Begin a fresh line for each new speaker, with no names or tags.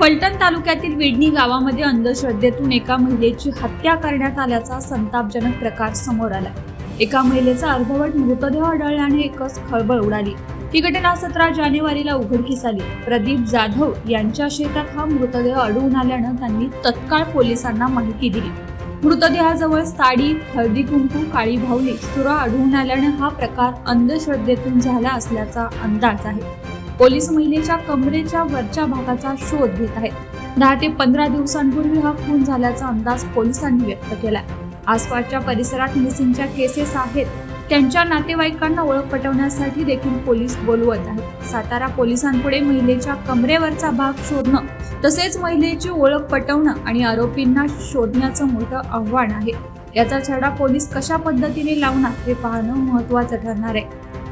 फलटण तालुक्यातील विडणी गावामध्ये अंधश्रद्धेतून एका महिलेची हत्या करण्यात आल्याचा संतापजनक प्रकार समोर आला। एका महिलेचा अर्धवट मृतदेह आढळल्याने एकच खळबळ उडाली। ही घटना 17 जानेवारीला उघडकीस आली। प्रदीप जाधव यांच्या शेतात हा मृतदेह आढळून आल्यानं त्यांनी तत्काळ पोलिसांना माहिती दिली। मृतदेहाजवळ साडी, हळदी कुंकू, काळी भावली, सुरा आढळून आल्याने हा प्रकार अंधश्रद्धेतून झाला असल्याचा अंदाज आहे। पोलीस महिलेच्या कमरेच्या वरच्या भागाचा शोध घेत आहेत। 10 ते 15 दिवसांपूर्वी हा खून झाल्याचा अंदाज पोलिसांनी व्यक्त केला। आसपासच्या परिसरात मिसिंगच्या केसेस आहेत, त्यांच्या नातेवाईकांना ओळख पटवण्यासाठी देखील पोलीस बोलवत आहेत। सातारा पोलिसांपुढे महिलेच्या कमरेवरचा भाग शोधणं तसेच महिलेची ओळख पटवणं आणि आरोपींना शोधण्याचं मोठं आव्हान आहे। याचा छडा पोलीस कशा पद्धतीने लावणार हे पाहणं महत्त्वाचं ठरणार आहे।